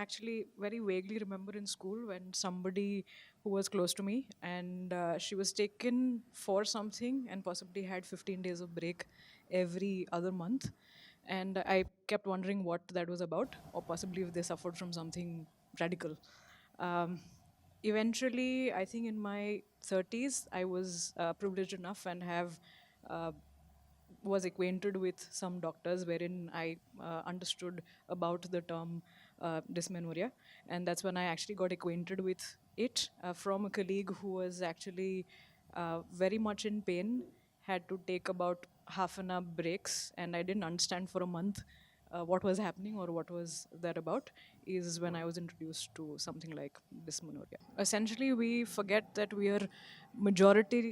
actually very vaguely remember in school when somebody who was close to me, and she was taken for something and possibly had 15 days of break every other month. And I kept wondering what that was about, or possibly if they suffered from something radical. Um, Eventually, I think in my 30s, I was privileged enough and have uh, was acquainted with some doctors wherein I understood about the term dysmenorrhea. And that's when I actually got acquainted with it from a colleague who was actually very much in pain, had to take about half an hour breaks, and I didn't understand for a month what was happening or what was that about, is when I was introduced to something like dysmenorrhea. Essentially, we forget that we are majority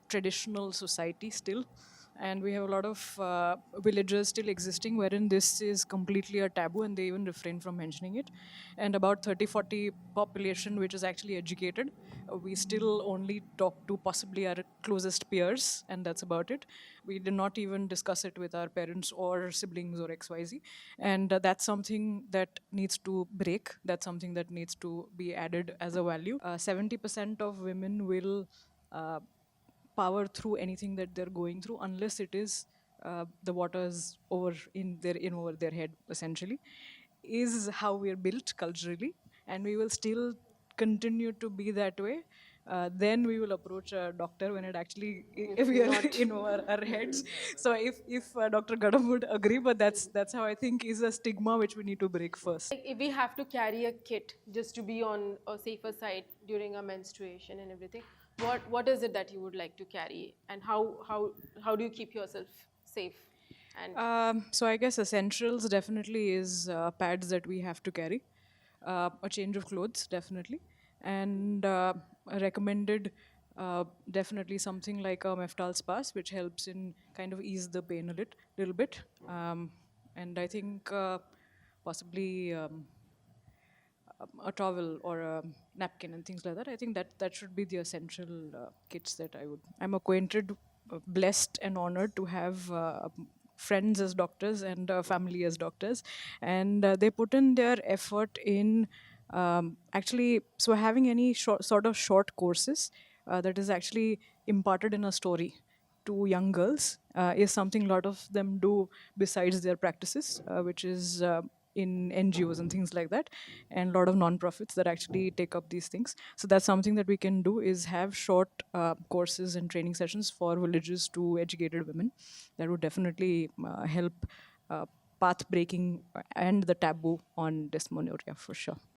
traditional society still, and we have a lot of villages still existing wherein this is completely a taboo and they even refrain from mentioning it. And about 30-40 population which is actually educated, we still only talk to possibly our closest peers, and that's about it. We do not even discuss it with our parents or siblings or xyz. And that's something that needs to break, that's something that needs to be added as a value. 70% of women will uh, power through anything that they're going through unless it is the waters over their head, essentially, is how we're built culturally, and we will still continue to be that way. Then we will approach a doctor when it actually if we are Not. in our heads. So if Dr. Gadam would agree, but that's how I think is a stigma which we need to break first. Like if we have to carry a kit just to be on a safer side during a menstruation and everything, what is it that you would like to carry, and how do you keep yourself safe? And So I guess essentials definitely is pads that we have to carry, a change of clothes definitely, and recommended definitely something like a Meftal spas, which helps in kind of ease the pain a little bit. And I think possibly a towel or a napkin and things like that. I think that should be the essential kits that I'm acquainted, blessed and honored to have friends as doctors and family as doctors, and they put in their effort in actually so having any sort of short courses that is actually imparted in a story to young girls is something a lot of them do besides their practices, which is in NGOs and things like that, and a lot of non-profits that actually take up these things. So that's something that we can do, is have short courses and training sessions for villages to educated women. That would definitely help path breaking and the taboo on dysmenorrhea for sure.